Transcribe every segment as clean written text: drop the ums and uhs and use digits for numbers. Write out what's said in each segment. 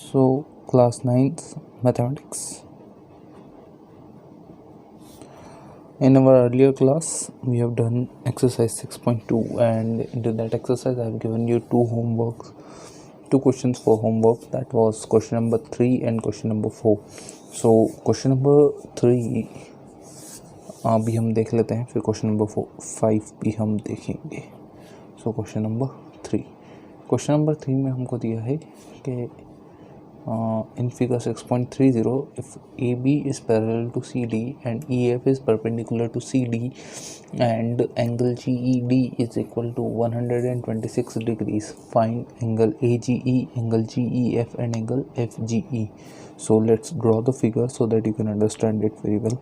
So class 9th mathematics. In our earlier class we have done exercise 6.2, and into that exercise I have given you two questions for homework. That was question number 3 and question number 4. So question number 3 अभी हम देख लेते हैं, फिर question number 5 भी हम देखेंगे. So question number 3 में हमको दिया है कि in figure 6.30, if AB is parallel to CD and EF is perpendicular to CD and angle GED is equal to 126 degrees, find angle AGE, angle GEF and angle FGE. So let's draw the figure so that you can understand it very well.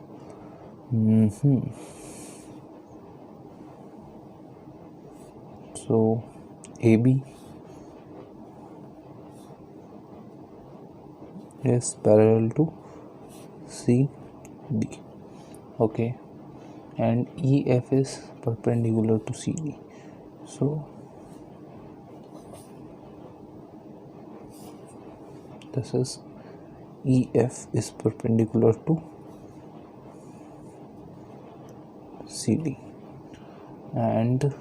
So AB is parallel to CD, okay, and EF is perpendicular to CD. So this is EF is perpendicular to CD and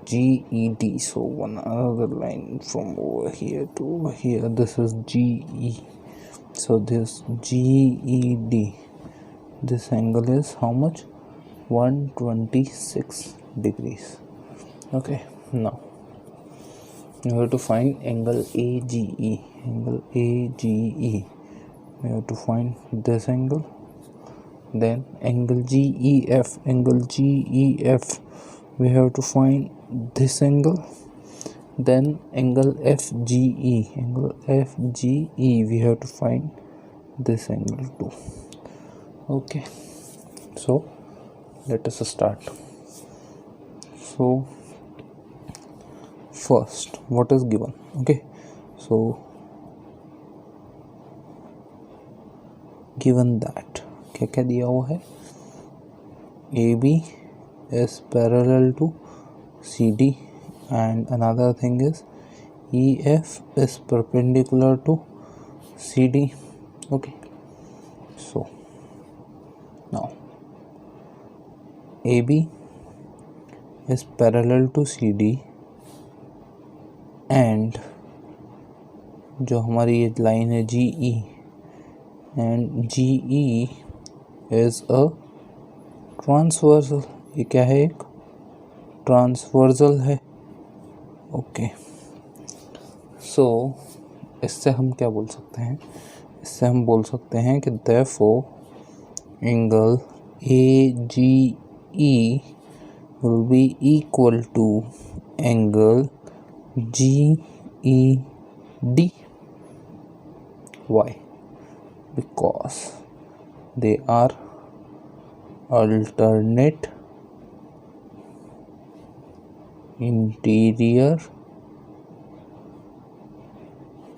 GED. So one another line from over here to over here, this is GE. So this GED, this angle is how much? 126 degrees. Okay, now you have to find angle AGE. We have to find this angle. Then angle GEF, we have to find this angle. Then angle FGE, we have to find this angle too. Okay, so let us start. So first, what is given? Okay, so given that क्या क्या दिया हुआ है? AB is parallel to CD and another thing is EF is perpendicular to CD. Okay, so now AB is parallel to CD and जो हमारी ये line है GE and GE is a transversal. ये क्या है? एक ट्रांसवर्सल है. Okay, सो इससे हम क्या बोल सकते हैं? इससे हम बोल सकते हैं कि therefore angle AGE will be equal to angle GED. Why? Because they are alternate interior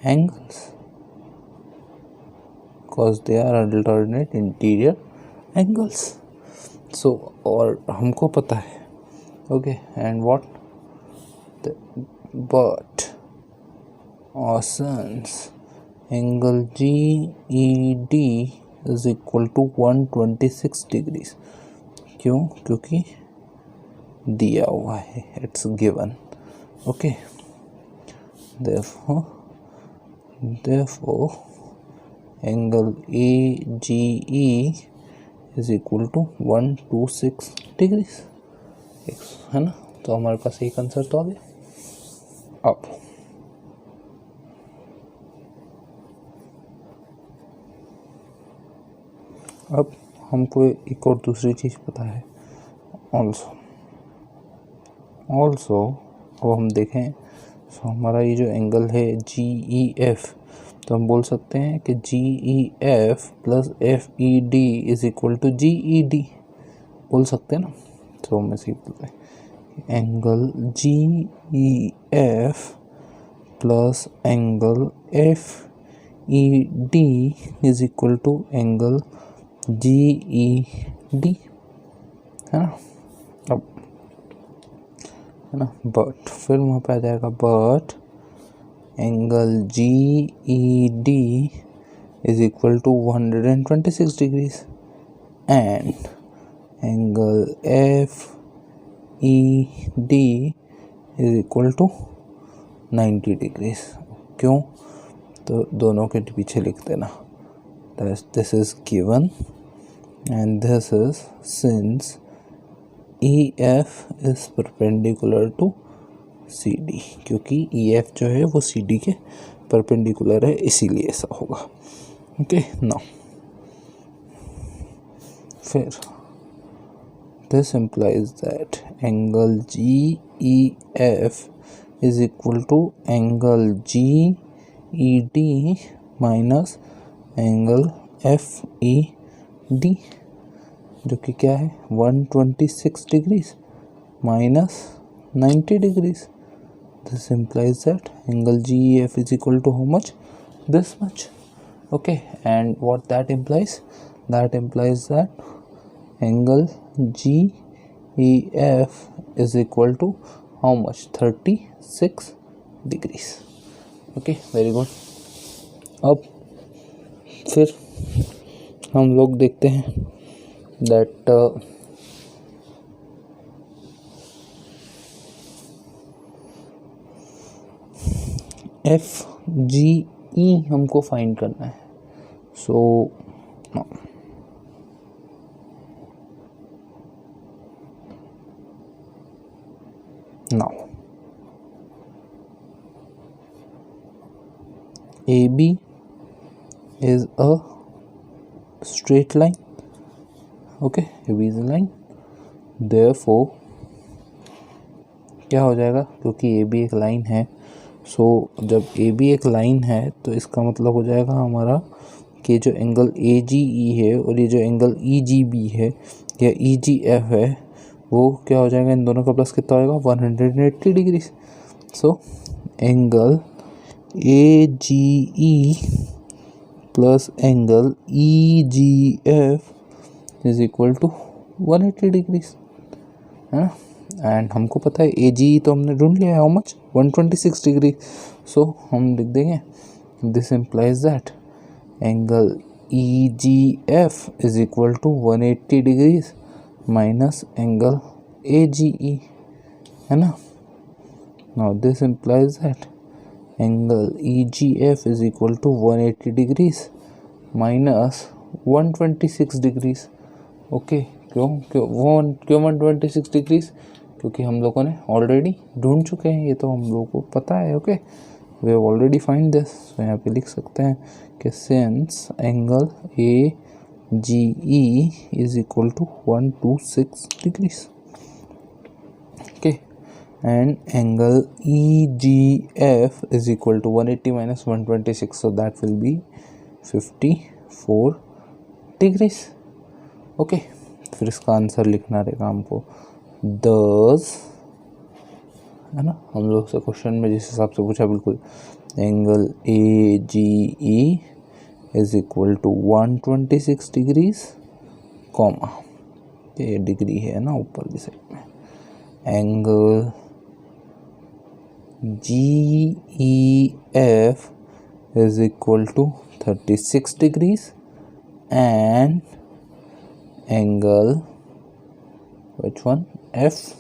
angles. So और हमको पता है. Okay, and what? But since angle GED is equal to 126 degrees. क्यों? क्योंकि दिया हुआ है, it's given. Okay, therefore angle AGE is equal to 126 degrees. है ना? तो हमारे पास एक आंसर तो आ गया. अब हमको एक और दूसरी चीज़ पता है. ऑल्सो वो हम देखें. सो हमारा ये जो एंगल है GEF, तो हम बोल सकते हैं कि GEF plus FED is equal to GED. बोल सकते हैं ना? तो हम ऐसे ही बोलते हैं angle GEF plus angle FED is equal to angle GED. है ना? अब है ना, बट फिर वहाँ पे आ जाएगा but angle GED is equal to 126 degrees and angle FED is equal to 90 degrees. क्यों? तो दोनों के पीछे लिख देना. This is given and this is since EF is perpendicular to CD, क्योंकि EF जो है वो CD के परपेंडिकुलर है, इसीलिए ऐसा होगा. ओके, नाउ फिर this implies that angle GEF is equal to angle GED minus angle FED, जो कि क्या है 126 degrees minus 90 degrees. This implies that angle GEF is equal to how much? This much. Okay, and what that implies? That implies that angle GEF is equal to how much? 36 degrees. Okay, very good. अब फिर हम लोग देखते हैं that FGE हमको find करना है. सो now AB is a straight line. Okay, AB is a line. Therefore क्या हो जाएगा, क्योंकि AB एक लाइन है, सो जब AB एक लाइन है तो इसका मतलब हो जाएगा हमारा कि जो एंगल AGE है और ये जो एंगल EGB है या EGF है वो क्या हो जाएगा, इन दोनों का प्लस कितना होएगा 180 degree. So angle AGE plus angle EGF is equal to 180 degree है ना. एंड हमको पता है AGE तो हमने ढूंढ लिया है, हाउ मच 126 डिग्री. सो हम लिख देंगे this implies that angle EGF is equal to 180 degrees minus angle AGE है ना. Now this implies that angle EGF is equal to 180 degrees minus 126 degrees. Okay, क्यों 126 डिग्रीज? क्योंकि हम लोगों ने ऑलरेडी ढूंढ चुके हैं, ये तो हम लोगों को पता है. Okay, we have already find this. तो यहाँ पे लिख सकते हैं कि since angle AGE is equal to 126 degrees. Okay, and angle EGF is equal to 180 minus 126, so that will be 54 degrees. Okay, फिर इसका आंसर लिखना रहेगा हमको दस, है ना. हम लोग से क्वेश्चन में जिस हिसाब से पूछा बिल्कुल angle AGE is equal to 126 degrees comma, ये डिग्री है ना ऊपर की साइड में, angle GEF is equal to 36 degrees and angle which one FGE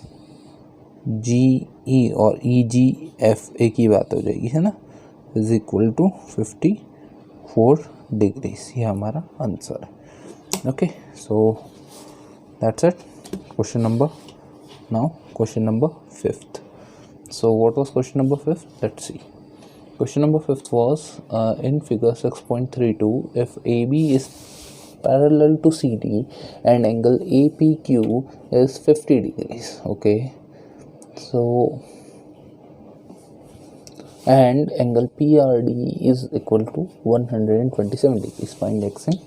और EGF एक ही बात हो जाएगी है ना, इज इक्वल टू 54 डिग्रीज. ये हमारा आंसर है. Okay, so that's it. Question number now question number 5th. So what was question number 5th? Let's see. Question number 5th was in figure 6.32, if AB is parallel to CD and angle APQ is 50 degrees. Okay, so and angle PRD is equal to 127 degrees. Find X and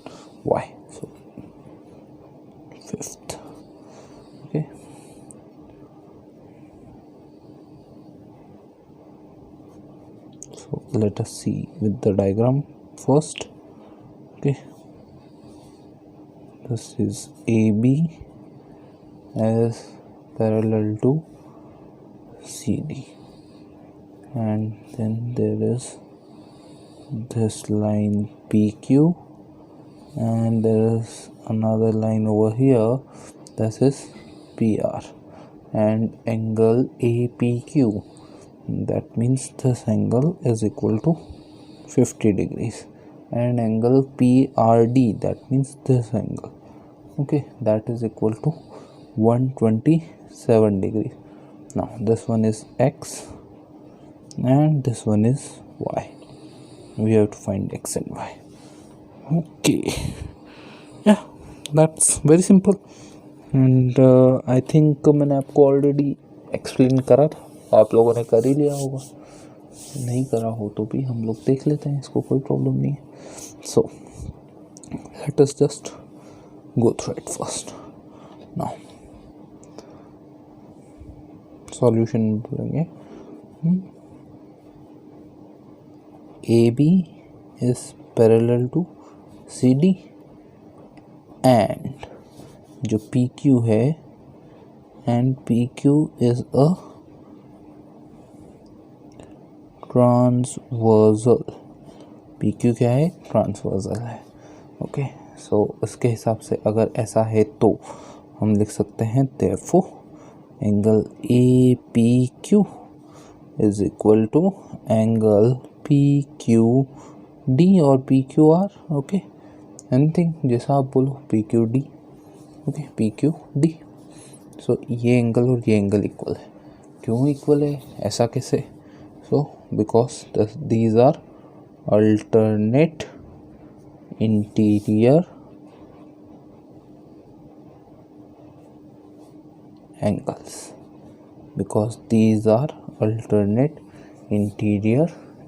Y. So 5th. Okay. So let us see with the diagram first. Okay, this is AB as parallel to CD and then there is this line PQ, and there is another line over here, this is PR, and angle APQ, that means this angle is equal to 50 degrees, and angle PRD, that means this angle, okay, that is equal to 127 degrees. Now this one is X and this one is Y. We have to find X and Y. Okay, yeah, that's very simple. And I think मैंने आपको already explain करा था, आप लोगों ने कर ही लिया होगा, नहीं करा हो तो भी हम लोग देख लेते हैं, इसको कोई प्रॉब्लम नहीं है. So let us just go through it first. Now solution बोलेंगे. AB is parallel to CD and जो PQ है and PQ is a transversal. PQ क्या है? ट्रांसवर्सल है. ओके, सो इसके हिसाब से अगर ऐसा है तो हम लिख सकते हैं therefore angle APQ is equal to angle PQD और PQR. ओके, एनीथिंग जैसा आप बोलो, PQD. Okay, PQD. सो ये एंगल और ये एंगल इक्वल है. क्यों इक्वल है, ऐसा कैसे? So because these are alternate interior angles, because these are alternate interior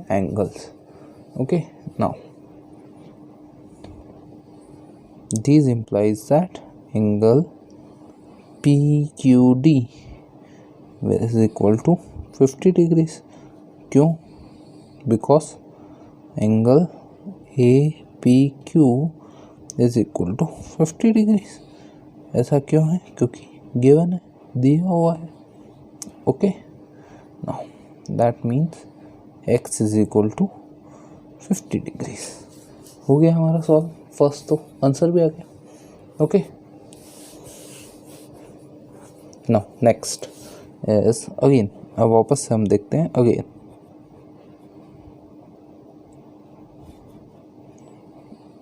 angles. Okay, now this implies that angle PQD is equal to 50 degrees. क्यों? Because angle APQ is equal to 50 degrees. ऐसा क्यों है? क्योंकि given है, दिया हुआ है. Okay, now that means x is equal to 50 degrees. हो गया हमारा सॉल्व. फर्स्ट तो आंसर भी आ गया. Okay, now next is again. अब वापस से हम देखते हैं again.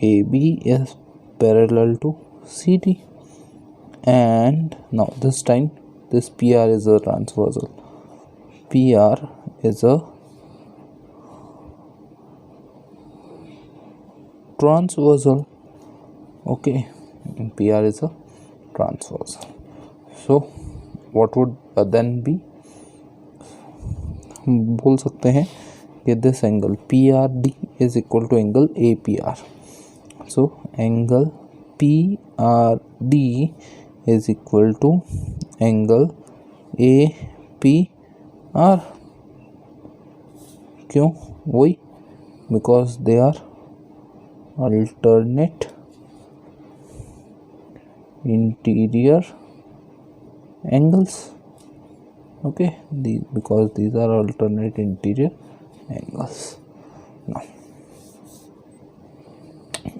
AB is parallel to CD and now this time this PR is a transversal. PR is a transversal. Okay, and PR is a transversal. So what would then be? हम बोल सकते हैं कि this angle PRD is equal to angle APR. So angle PRD is equal to angle APR. क्यों? वही, because they are alternate interior angles. Okay, because these are alternate interior angles. Now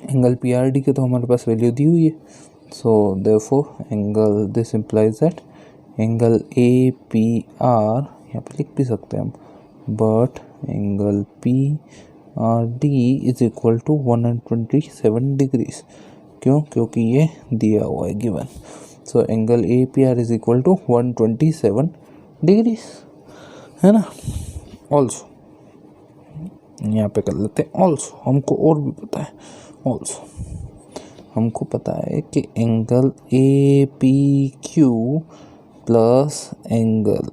angle PRD के तो हमारे पास value दी हुई है. So therefore angle this implies that angle APR यहाँ पे लिख भी सकते हैं हम, but angle PRD is equal to 127 degrees. क्यों? क्योंकि ये दिया हुआ है, given. So angle APR is equal to 127 degrees, है ना. ऑल्सो यहाँ पे कर लेते हैं ऑल्सो. हमको और भी पता है ऑल्सो. हमको पता है कि angle APQ plus angle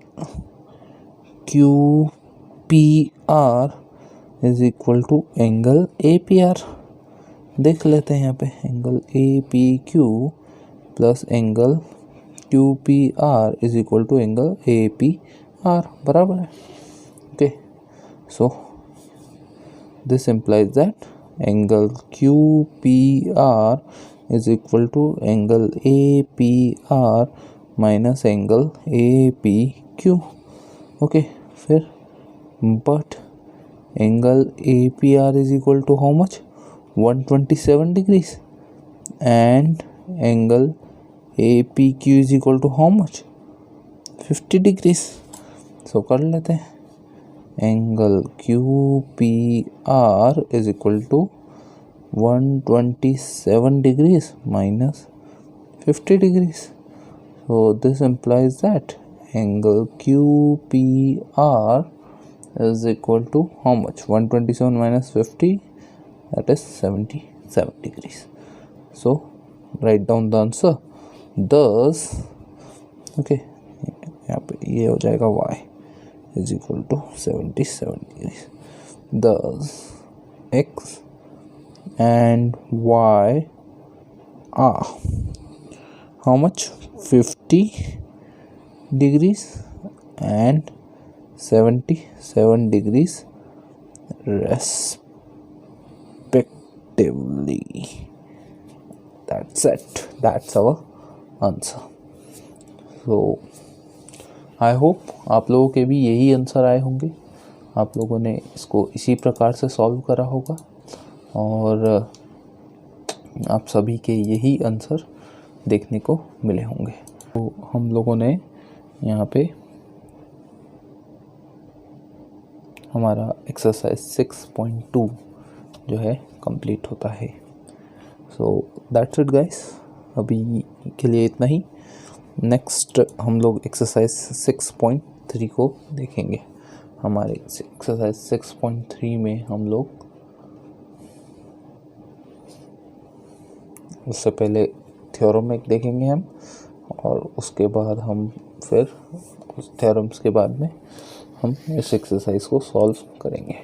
QPR is equal to angle APR. देख लेते हैं यहाँ पे angle APQ plus angle QPR is equal to angle APR. बराबर है. Okay, so this implies that angle QPR is equal to angle APR minus angle APQ. Okay, फिर but angle APR is equal to how much? 127 degrees, and angle APQ is equal to how much? 50 degrees. So कर लेते हैं, angle QPR is equal to 127 degrees minus 50 degrees. So this implies that angle QPR is equal to how much? 127 minus 50, that is 77 degrees. So write down the answer. Thus, okay, यहाँ पे ये हो जाएगा y is equal to 77 degrees. Thus x and y are how much? 50 degrees and 77 degrees respectively. That's it. That's our answer. So I hope आप लोगों के भी यही आंसर आए होंगे, आप लोगों ने इसको इसी प्रकार से सॉल्व करा होगा, और आप सभी के यही आंसर देखने को मिले होंगे. तो हम लोगों ने यहाँ पे हमारा एक्सरसाइज 6.2 जो है कंप्लीट होता है. सो दैट्स इट गाइस, अभी के लिए इतना ही. नेक्स्ट हम लोग एक्सरसाइज 6.3 को देखेंगे. हमारे एक्सरसाइज 6.3 में हम लोग उससे पहले थ्योरम एक देखेंगे हम, और उसके बाद हम फिर उस थ्योरम्स के बाद में हम इस एक्सरसाइज को सॉल्व करेंगे.